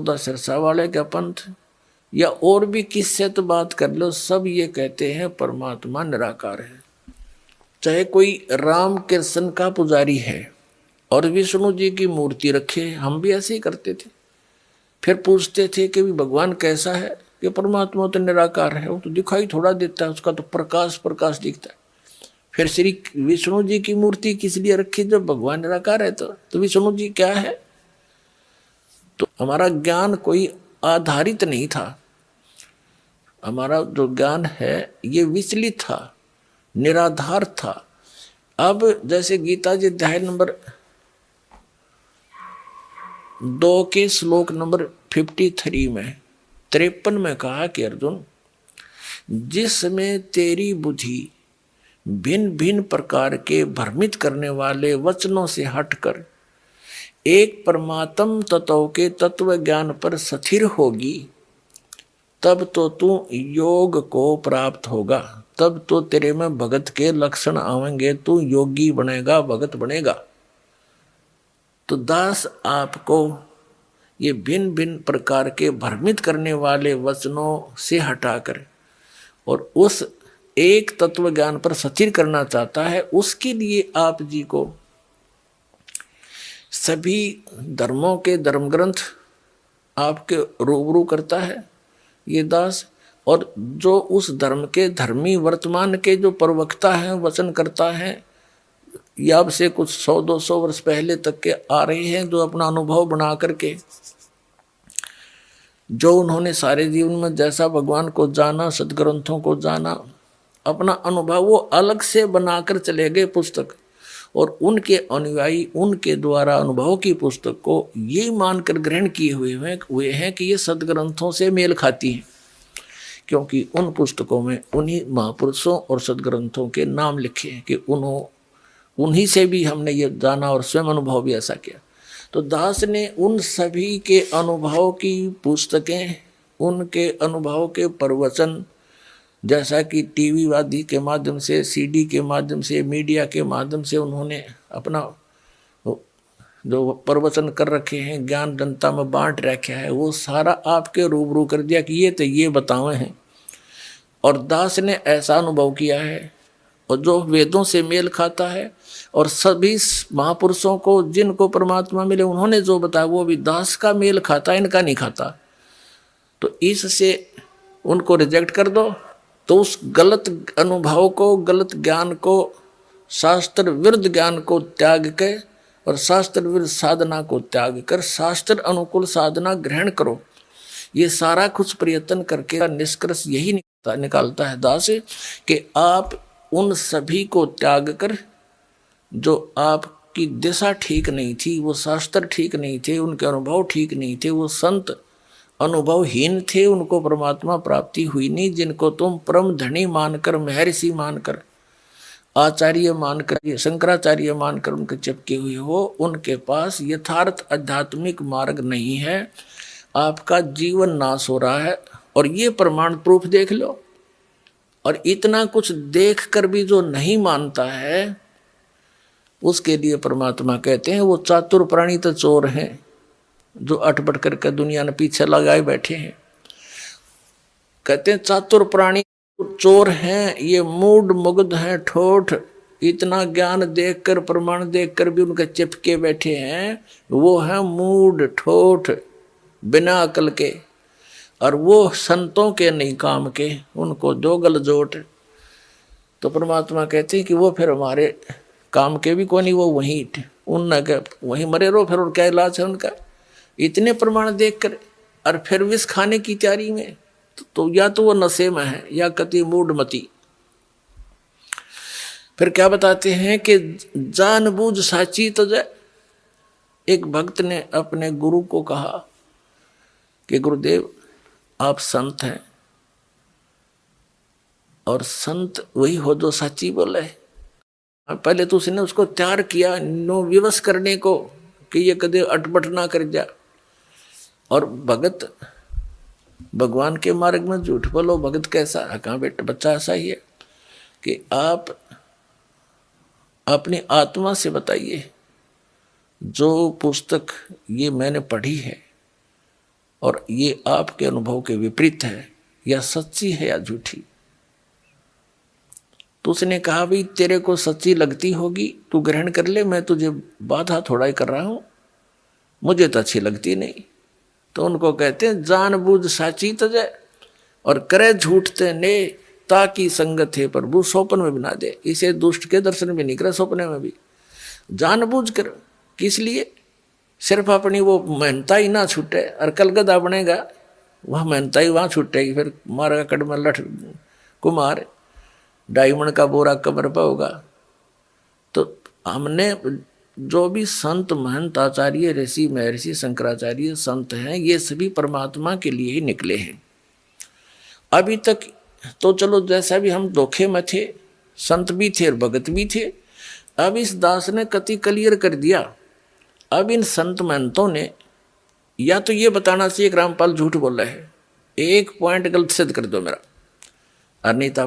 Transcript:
14 सिरसा वाले का पंथ या और भी किससे तो बात कर लो, सब ये कहते हैं परमात्मा निराकार है। चाहे कोई राम कृष्ण का पुजारी है और विष्णु जी की मूर्ति रखे, हम भी ऐसे ही करते थे। फिर पूछते थे कि भगवान कैसा है, कि परमात्मा तो निराकार है, वो तो दिखाई थोड़ा देता है, उसका तो प्रकाश प्रकाश दिखता है। फिर श्री विष्णु जी की मूर्ति किस लिए रखी जब भगवान निराकार है? तो विष्णु जी क्या है? तो हमारा ज्ञान कोई आधारित नहीं था, हमारा जो ज्ञान है ये विचलित था, निराधार था। अब जैसे गीता जी अध्याय नंबर 2 के श्लोक नंबर 53 में 53 में कहा कि अर्जुन, जिसमें तेरी बुद्धि भिन्न भिन्न प्रकार के भ्रमित करने वाले वचनों से हटकर एक परमात्म तत्व के तत्व ज्ञान पर स्थिर होगी, तब तो तू योग को प्राप्त होगा, तब तो तेरे में भगत के लक्षण आवेंगे, तू योगी बनेगा, भगत बनेगा। तो दास आपको ये भिन्न भिन्न प्रकार के भ्रमित करने वाले वचनों से हटाकर और उस एक तत्व ज्ञान पर स्थिर करना चाहता है, उसके लिए आप जी को सभी धर्मों के धर्म ग्रंथ आपके रूबरू करता है ये दास। और जो उस धर्म के धर्मी वर्तमान के जो प्रवक्ता हैं, वचन करता है, या अब से कुछ 100-200 वर्ष पहले तक के आ रहे हैं, जो अपना अनुभव बना करके, जो उन्होंने सारे जीवन में जैसा भगवान को जाना, सदग्रंथों को जाना, अपना अनुभव वो अलग से बनाकर चले गए पुस्तक, और उनके अनुयायी उनके द्वारा अनुभव की पुस्तक को ये मानकर ग्रहण किए हुए हैं कि ये सदग्रंथों से मेल खाती हैं, क्योंकि उन पुस्तकों में उन्हीं महापुरुषों और सदग्रंथों के नाम लिखे हैं कि उन्हीं से भी हमने ये जाना और स्वयं अनुभव भी ऐसा किया। तो दास ने उन सभी के अनुभव की पुस्तकें, उनके अनुभव के प्रवचन, जैसा कि टीवी आदि के माध्यम से, सीडी के माध्यम से, मीडिया के माध्यम से उन्होंने अपना जो प्रवचन कर रखे हैं, ज्ञान जनता में बांट रखा है, वो सारा आपके रूबरू कर दिया कि ये तो ये बताए हैं। और दास ने ऐसा अनुभव किया है, और जो वेदों से मेल खाता है, और सभी महापुरुषों को जिनको परमात्मा मिले उन्होंने जो बताया वो भी दास का मेल खाता, इनका नहीं खाता। तो इससे उनको रिजेक्ट कर दो, तो उस गलत अनुभव को, गलत ज्ञान को, शास्त्र विरुद्ध ज्ञान को त्याग के और शास्त्र विरुद्ध साधना को त्याग कर शास्त्र अनुकूल साधना ग्रहण करो। ये सारा कुछ प्रयत्न करके निष्कर्ष यही निकालता है दास कि आप उन सभी को त्याग कर, जो आपकी दिशा ठीक नहीं थी, वो शास्त्र ठीक नहीं थे, उनके अनुभव ठीक नहीं थे, वो संत अनुभवहीन थे, उनको परमात्मा प्राप्ति हुई नहीं, जिनको तुम परम धनी मानकर, महर्षि मानकर, आचार्य मानकर, शंकराचार्य मानकर उनके चिपके हुए हो, उनके पास यथार्थ आध्यात्मिक मार्ग नहीं है, आपका जीवन नाश हो रहा है। और ये प्रमाण प्रूफ देख लो। और इतना कुछ देख कर भी जो नहीं मानता है, उसके लिए परमात्मा कहते हैं वो चातुर प्राणी तो चोर हैं, जो अटपट करके दुनिया ने पीछे लगाए बैठे हैं। कहते हैं चातुर प्राणी चोर हैं, ये मूड मुग्ध हैं, ठोठ, इतना ज्ञान देखकर, प्रमाण देखकर भी उनके चिपके बैठे हैं, वो हैं मूड ठोठ, बिना अकल के, और वो संतों के नहीं काम के, उनको जोगल जोट। तो परमात्मा कहते हैं कि वो फिर हमारे काम के भी कोई नहीं, वो वहीं वहीं मरे रहो, फिर और क्या इलाज है उनका। इतने प्रमाण देखकर और फिर विष खाने की तैयारी में, तो या तो वो नशे में है या कति मूढ़मती। फिर क्या बताते हैं कि जानबूझ साची तो जय। एक भक्त ने अपने गुरु को कहा कि गुरुदेव आप संत हैं, और संत वही हो जो सच्ची बोले। पहले तो उसने उसको तैयार किया नो विवश करने को कि ये कदे अटपट ना कर जा। और भगत भगवान के मार्ग में झूठ बोलो, भगत कैसा है? कहाँ बेटा बच्चा ऐसा ही है कि आप अपनी आत्मा से बताइए, जो पुस्तक ये मैंने पढ़ी है और ये आपके अनुभव के विपरीत है, या सच्ची है या झूठी। तो उसने कहा भाई तेरे को सच्ची लगती होगी, तू ग्रहण कर ले, मैं तुझे बाधा थोड़ा ही कर रहा हूं, मुझे तो अच्छी लगती नहीं। तो उनको कहते हैं जानबूझ साची तजे और करे झूठते ने, ताकि संगत है प्रभु स्वप्न में बना दे। इसे दुष्ट के दर्शन भी नहीं करे, सपने में भी जानबूझ कर। किस लिए? सिर्फ अपनी वो मेहनता ही ना छूटे, और कल गदा बनेगा वह मेहनता ही वहां छूटेगी, फिर मारेगा कड़म लठ कुमार, डायमंड का बोरा कमर पर होगा। तो हमने जो भी संत महंत आचार्य ऋषि महर्षि शंकराचार्य संत हैं, ये सभी परमात्मा के लिए ही निकले हैं। अभी तक तो चलो जैसा भी हम धोखे में थे, संत भी थे और भगत भी थे। अब इस दास ने कति क्लियर कर दिया। अब इन संत महंतों ने या तो ये बताना चाहिए कि रामपाल झूठ बोल रहा है, एक पॉइंट गलत सिद्ध कर दो मेरा, और नहीं तो